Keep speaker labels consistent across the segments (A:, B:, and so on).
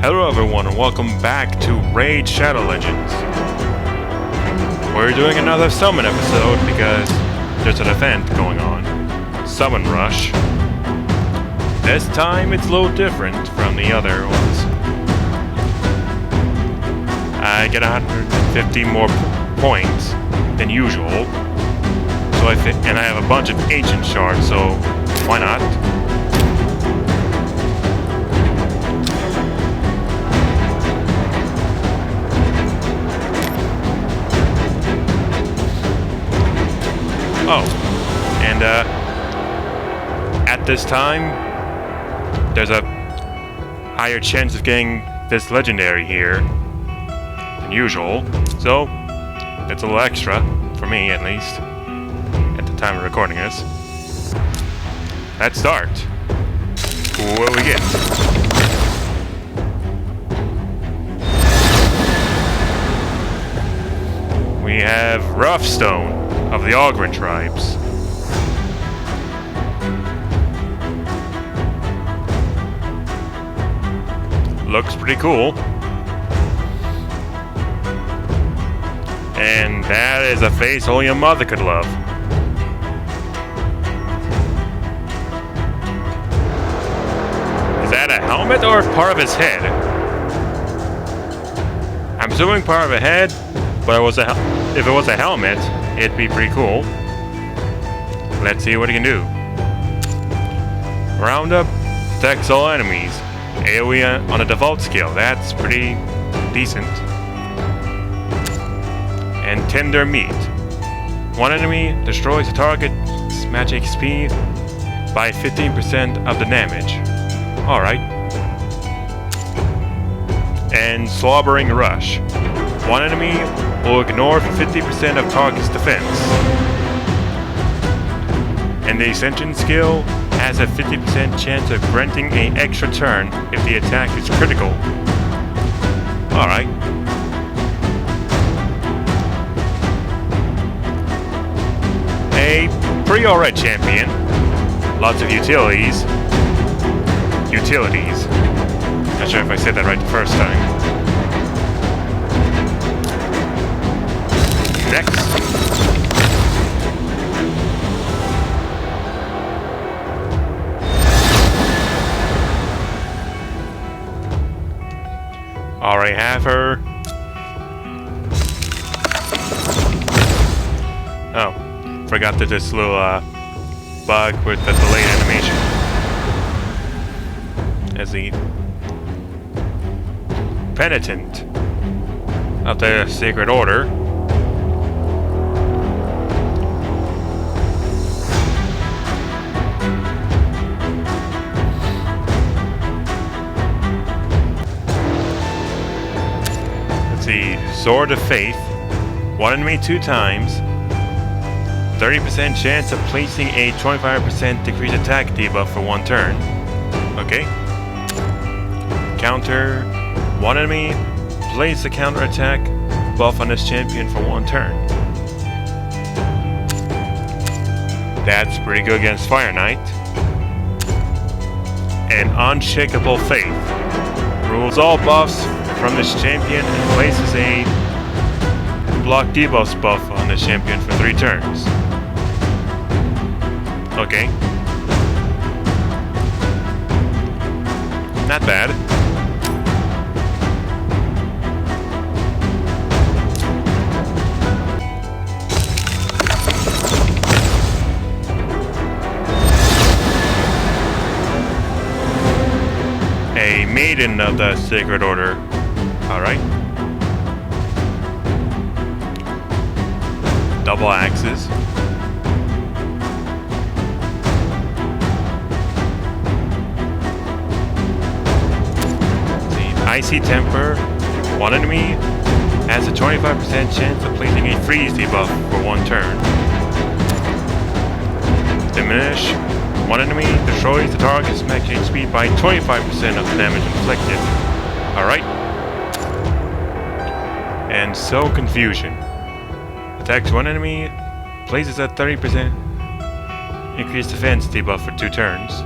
A: Hello everyone and welcome back to Raid Shadow Legends. We're doing another summon episode because there's an event going on. Summon Rush. This time it's a little different from the other ones. I get 150 more points than usual. So and I have a bunch of ancient shards, so why not? Oh, and at this time, there's a higher chance of getting this legendary here than usual, so it's a little extra, for me at least, at the time of recording this. Let's start. What do we get? We have Roughstone of the Ogren tribes. Looks pretty cool. And that is a face only a mother could love. Is that a helmet or part of his head? I'm assuming part of a head, but if it was a helmet, it'd be pretty cool. Let's see what he can do. Roundup attacks all enemies. AoE on a default skill. That's pretty decent. And Tender Meat. One enemy destroys the target's magic XP by 15% of the damage. Alright. And Slobbering Rush. One enemy will ignore 50% of target's defense. And the Ascension skill has a 50% chance of granting an extra turn if the attack is critical. Alright. A pretty alright champion. Lots of utilities. Not sure if I said that right the first time. Next. Already have her. Oh, forgot that this little bug with the delayed animation. As the Penitent of the Sacred Order. Sword of Faith. One enemy 2 times. 30% chance of placing a 25% decreased attack debuff for 1 turn. Okay. Counter. One enemy. Place a counter attack buff on this champion for 1 turn. That's pretty good against Fire Knight. And Unshakable Faith. Rules all buffs from this champion and places a block debuffs buff on this champion for 3 turns. Okay. Not bad. A Maiden of the Sacred Order. Alright. Double axes. Icy Temper. One enemy has a 25% chance of placing a freeze debuff for 1 turn. Diminish. One enemy destroys the target's magic HP by 25% of the damage inflicted. Alright. And Sow Confusion. Attacks one enemy, places a 30% increased defense debuff for 2 turns.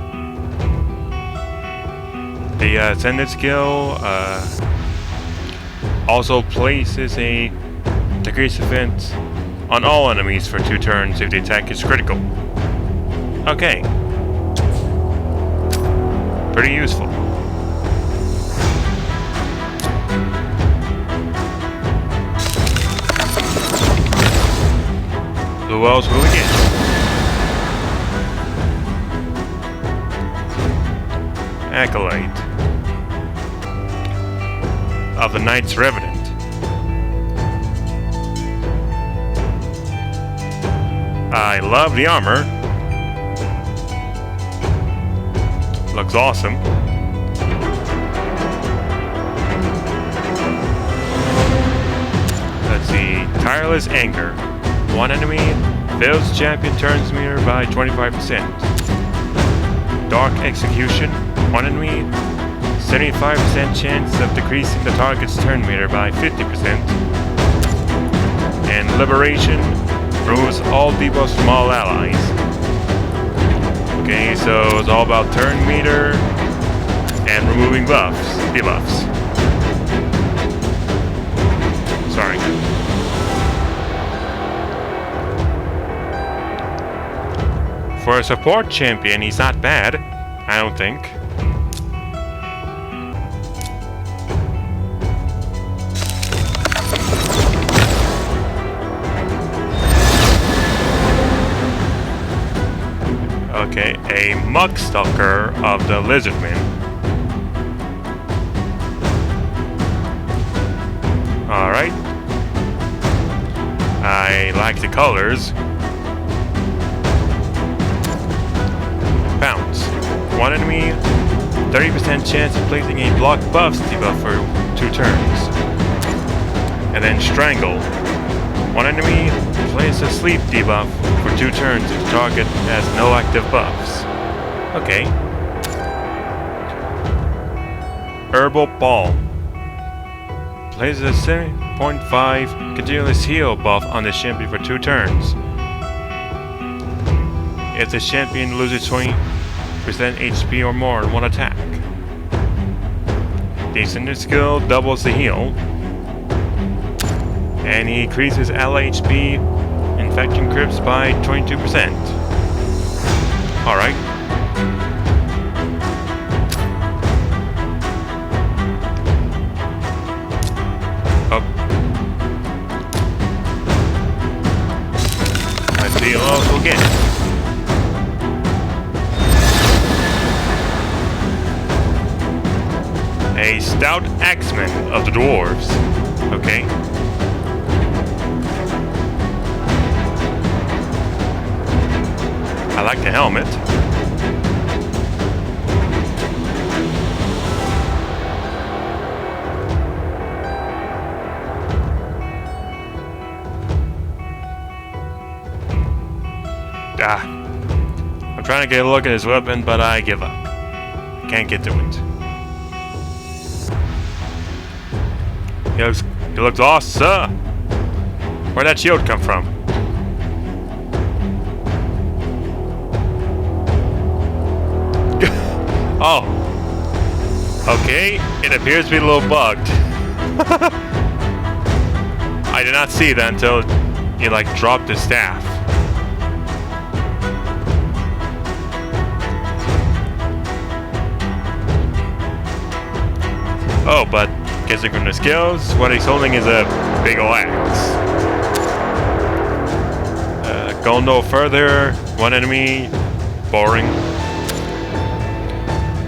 A: The Ascended skill also places a decreased defense on all enemies for 2 turns if the attack is critical. Okay. Pretty useful. Who else will we get? Acolyte of the Knights Revenant. I love the armor. Looks awesome. Let's see. Tireless Anger. One enemy fails champion turns meter by 25%. Dark Execution. One enemy 75% chance of decreasing the target's turn meter by 50%. And Liberation removes all debuffs from all allies. Okay, so it's all about turn meter and removing debuffs. Sorry. For a support champion, he's not bad, I don't think. Okay, a Mugstalker of the Lizardmen. Alright. I like the colors. Bounce. One enemy, 30% chance of placing a block buffs debuff for 2 turns. And then Strangle. One enemy, place a sleep debuff for 2 turns if the target has no active buffs. Okay. Herbal Balm. Places a 7.5 continuous heal buff on the champion for 2 turns. If the champion loses 20% HP or more in one attack. The Ascended skill doubles the heal. And he increases LHP infection crypts by 22%. Alright. Up. Let's see who else we'll get. A Stout Axeman of the Dwarves. Okay. I like the helmet. I'm trying to get a look at his weapon, but I give up. Can't get to it. He looks awesome. Where'd that shield come from? Oh. Okay, it appears to be a little bugged. I did not see that until he like dropped his staff. Oh, but guessing from the skills, what he's holding is a big ol' axe. Go no further. One enemy. Boring.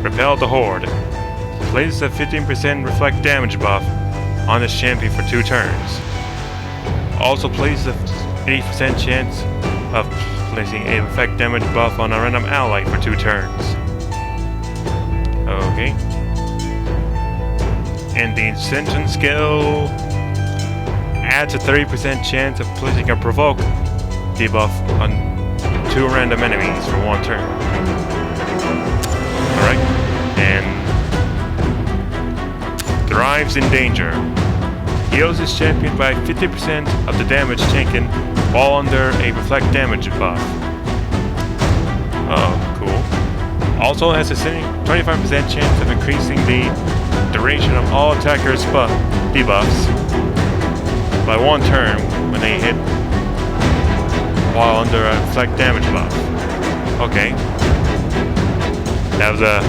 A: Repel the Horde. Places a 15% reflect damage buff on this champion for 2 turns. Also places a 80% chance of placing a reflect damage buff on a random ally for 2 turns. Okay. And the Ascension skill adds a 30% chance of placing a provoke debuff on 2 random enemies for 1 turn. Alright. And Thrives in Danger. Heals his champion by 50% of the damage taken while under a reflect damage buff. Oh, cool. Also has a 25% chance of increasing the duration of all attackers' debuffs by 1 turn when they hit while under a flat damage buff. Okay. That was a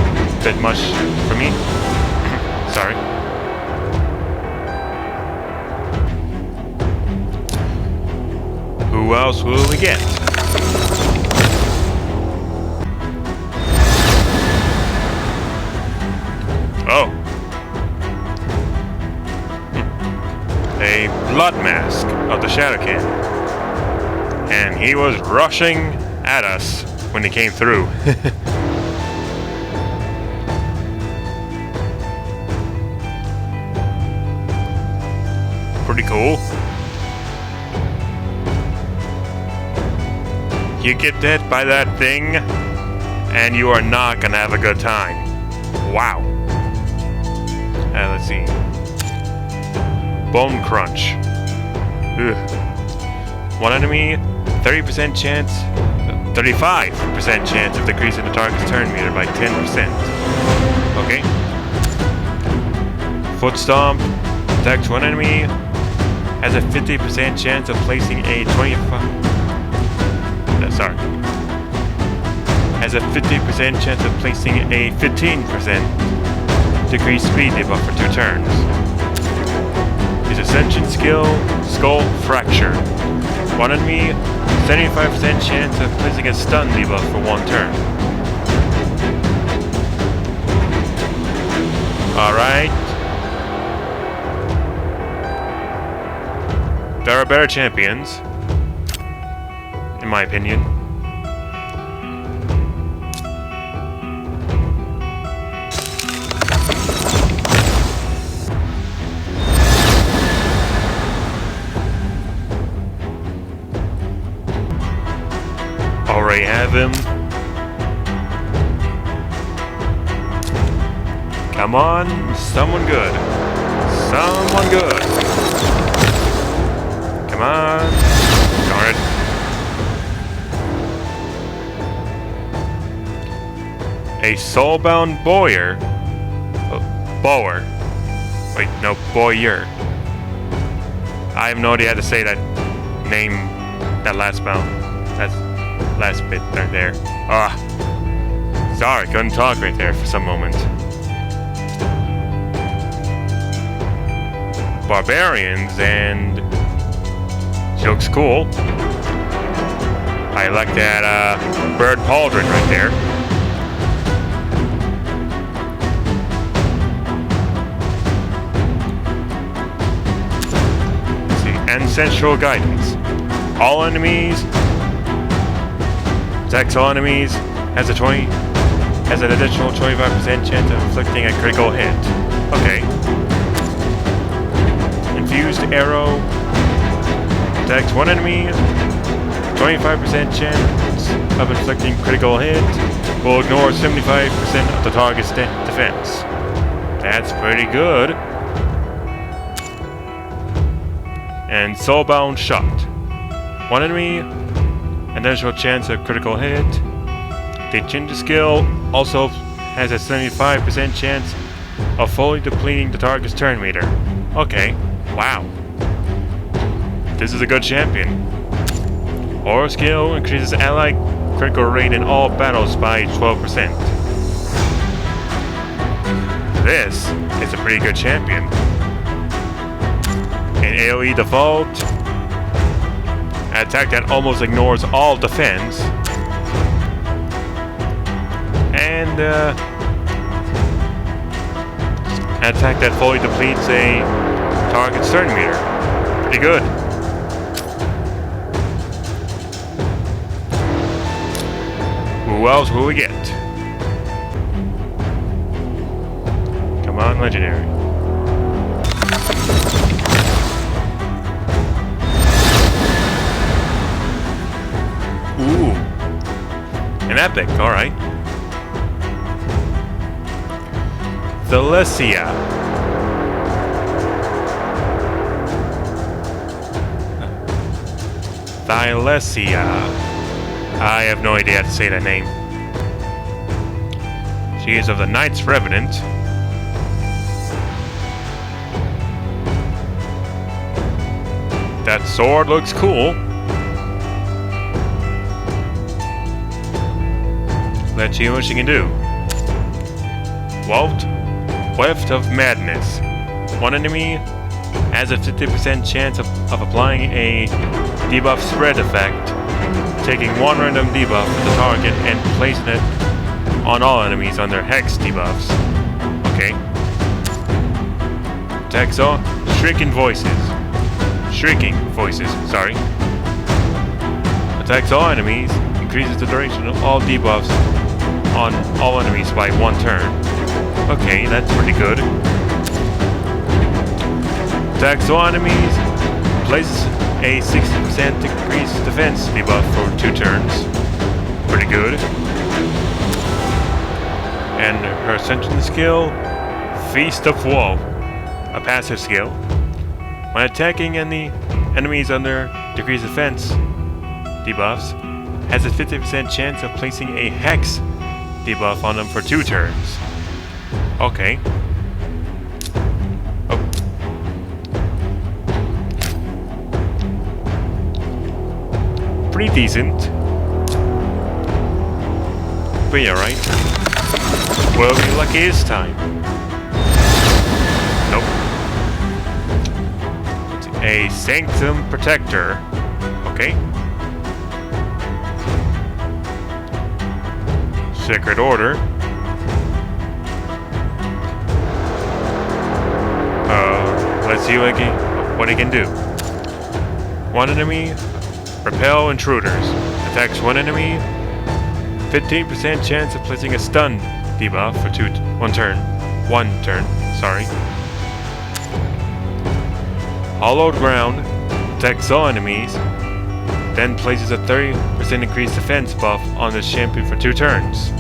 A: bit much for me. Sorry. Who else will we get? Oh. A blood mask of the Shadowkin. And he was rushing at us when he came through. Pretty cool. You get hit by that thing, and you are not gonna have a good time. Wow. Let's see. Bone Crunch. Ugh. One enemy, 30% chance, 35% chance of decreasing the target's turn meter by 10%. Okay. Foot Stomp. Attacks one enemy. Has a 50% chance of placing a 25... Has a 50% chance of placing a 15% decreased speed debuff for 2 turns. His Ascension skill, Skull Fracture. One enemy, 75% chance of placing a stun debuff for 1 turn. Alright. There are better champions, in my opinion. Already have him. Come on, someone good. Someone good. Come on. Darn it. A Soulbound Bower. Bower. Wait, no, Boyer. I have no idea how to say that name, that last spell. That's last bit right there. Ah. Sorry, couldn't talk right there for some moment. Barbarians, and she looks cool. I like that bird pauldron right there. Let's see, Ancestral Guidance. All enemies, attacks all enemies, has an additional 25% chance of inflicting a critical hit. Okay. Infused Arrow. Attacks one enemy. 25% chance of inflicting critical hit. Will ignore 75% of the target's defense. That's pretty good. And Soulbound Shot. One enemy. Additional chance of critical hit. The Jinja skill also has a 75% chance of fully depleting the target's turn meter. Okay. Wow. This is a good champion. Aura skill increases ally critical rate in all battles by 12%. This is a pretty good champion. An AoE default. An attack that almost ignores all defense. And an attack that fully depletes a target's turn meter. Pretty good. Who else will we get? Come on, legendary. Ooh. An epic, alright. Thalesia. Thalesia. I have no idea how to say that name. She is of the Knights Revenant. That sword looks cool. Let's see what she can do. Weft of Madness. One enemy has a 50% chance of applying a debuff spread effect, taking one random debuff from the target and placing it on all enemies on their hex debuffs. Okay. Attacks all Shrieking Voices, sorry. Attacks all enemies, increases the duration of all debuffs on all enemies by 1 turn. Okay, that's pretty good. Attacks all enemies, places a 60% increased defense debuff for 2 turns. Pretty good. And her Ascension skill, Feast of Woe, a passive skill. When attacking enemies under decreased defense debuffs, has a 50% chance of placing a hex debuff on them for 2 turns. Okay. Oh. Pretty decent. But yeah, right? Will be lucky this time. Nope. It's a Sanctum Protector. Okay. Sacred Order. Let's see what he can do. One enemy, repel intruders. Attacks one enemy, 15% chance of placing a stun debuff for one turn, sorry. Hollowed Ground, attacks all enemies, then places a 30% increased defense buff on this champion for 2 turns.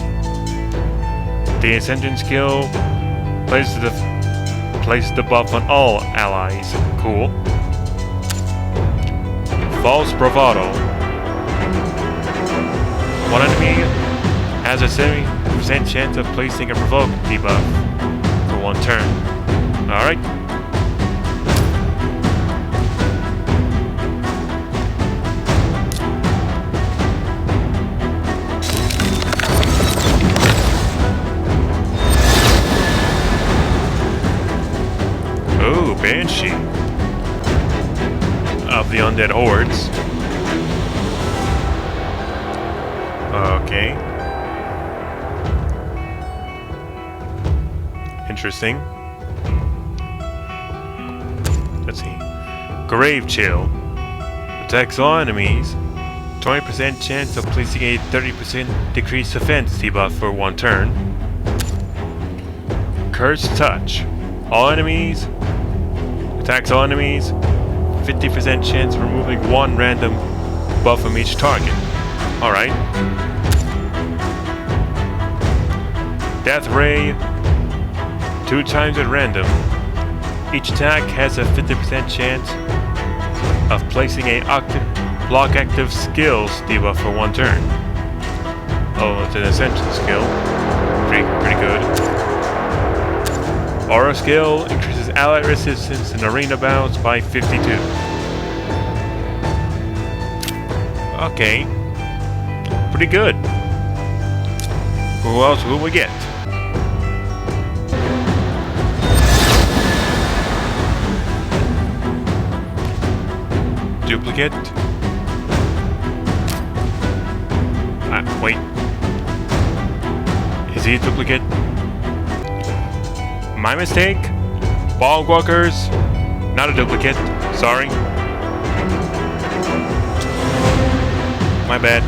A: The Ascension skill places the buff on all allies. Cool. False Bravado. One enemy has a 70% chance of placing a provoke debuff for 1 turn. Alright. Ooh, Banshee of the Undead Hordes. Okay. Interesting. Let's see. Grave Chill. Attacks all enemies. 20% chance of placing a 30% decreased defense debuff for 1 turn. Cursed Touch. All enemies. Attacks all enemies. 50% chance of removing 1 random buff from each target. Alright. Death Ray. 2 times at random. Each attack has a 50% chance of placing a block active skills debuff for 1 turn. Oh, it's an Ascension skill. Pretty good. Aura skill increases ally resistance in arena battles by 52. Okay. Pretty good. Who else will we get? Duplicate. Wait. Is he a duplicate? My mistake. Bogwalkers. Not a duplicate. Sorry. My bad.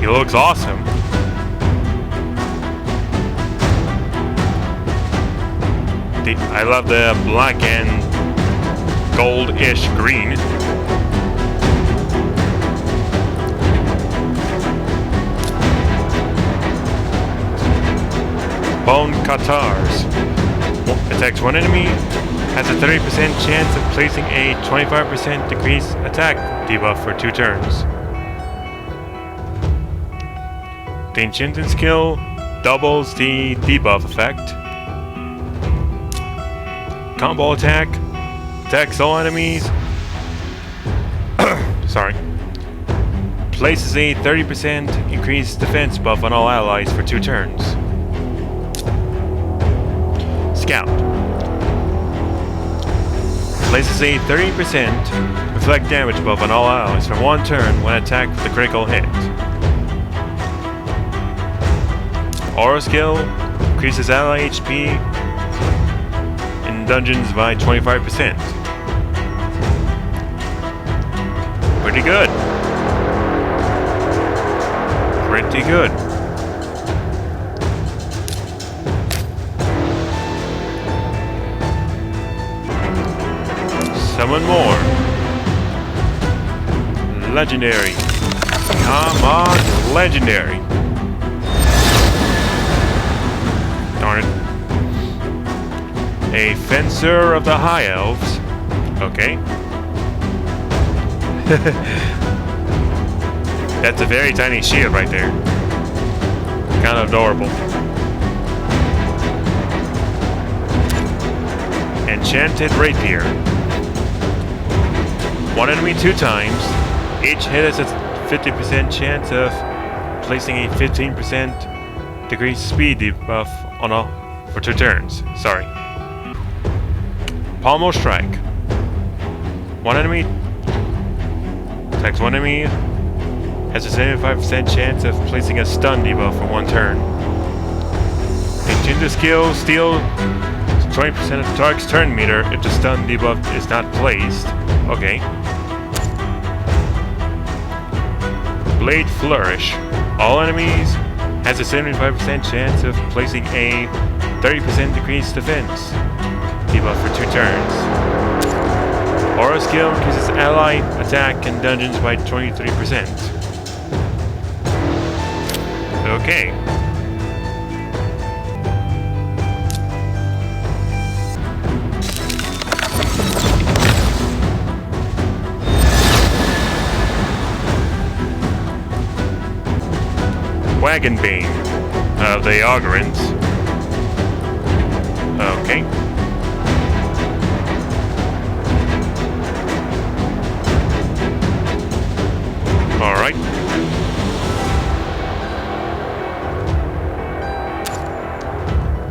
A: He looks awesome. I love the black and gold-ish green. Bone Katars. Attacks 1 enemy, has a 30% chance of placing a 25% decrease attack debuff for 2 turns. The enchanting skill doubles the debuff effect. Combo attack attacks all enemies. Sorry. Places a 30% increased defense buff on all allies for 2 turns. Scout. Places a 30% reflect damage buff on all allies for 1 turn when attacked with a critical hit. Aura skill increases ally HP in dungeons by 25%. Pretty good. Pretty good. Summon more. Legendary. Come on, legendary. Darn it. A Fencer of the High Elves. Okay. That's a very tiny shield right there. Kind of adorable. Enchanted Rapier. 1 enemy 2 times. Each hit has a 50% chance of placing a 15% decreased speed debuff on all for 2 turns. Sorry. Pommel Strike. 1 enemy attacks 1 enemy, has a 75% chance of placing a stun debuff for 1 turn. Enchanted skill steals 20% of the target's turn meter if the stun debuff is not placed. Okay. Blade Flourish. All enemies has a 75% chance of placing a 30% decreased defense debuff for 2 turns. Aura skill increases ally attack in dungeons by 23%. Okay. Wagon Bane of the Ogrins. Okay. Alright.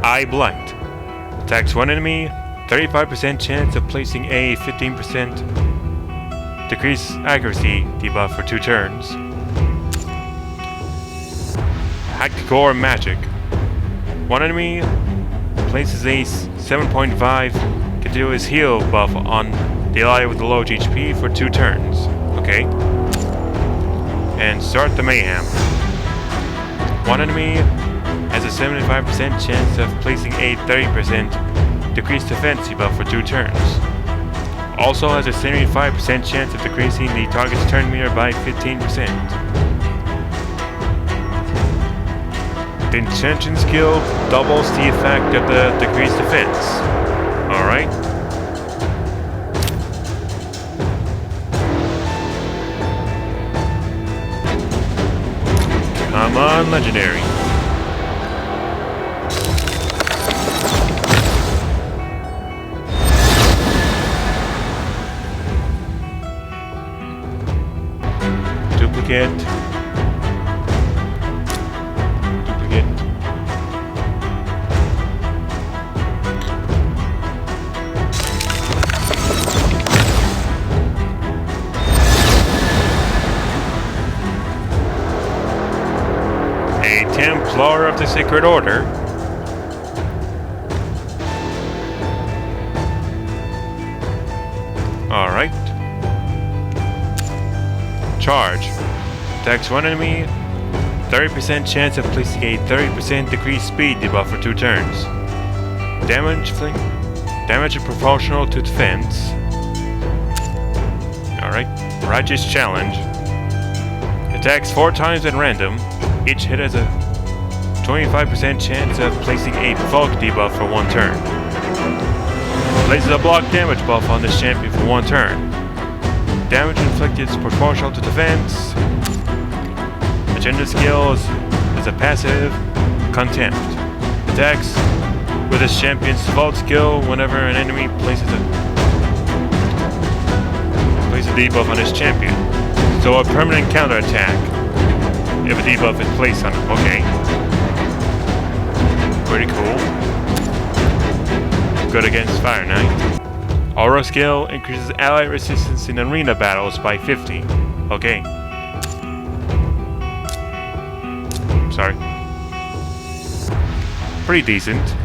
A: Eye Blight. Attacks 1 enemy, 35% chance of placing a 15% decreased accuracy debuff for 2 turns. Hardcore Magic. 1 enemy places a 7.5 continuous heal buff on the ally with the low HP for 2 turns. Okay. And start the Mayhem. 1 enemy has a 75% chance of placing a 30% decreased defense debuff for 2 turns. Also has a 75% chance of decreasing the target's turn meter by 15%. The enchanting skill doubles the effect of the decreased defense. Alright. Come on, legendary. Duplicate. Templar of the Sacred Order. Alright. Charge. Attacks 1 enemy, 30% chance of placing a 30% decreased speed debuff for 2 turns. Damage is proportional to defense. Alright. Righteous Challenge. Attacks 4 times at random. Each hit has a 25% chance of placing a bulk debuff for 1 turn. Places a block damage buff on this champion for 1 turn. Damage inflicted is proportional to defense. Agenda skill is a passive. Contempt. Attacks with this champion's default skill whenever an enemy places a debuff on this champion. So a permanent counterattack if a debuff is placed on him. Okay. Pretty cool. Good against Fire Knight. Aura skill increases ally resistance in arena battles by 50. Okay. Sorry. Pretty decent.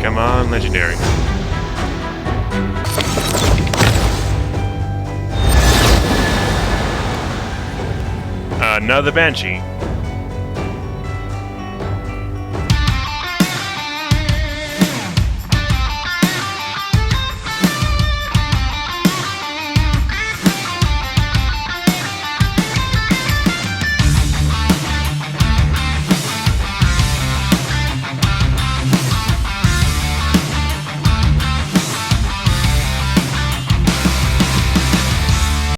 A: Come on, legendary. Another Banshee.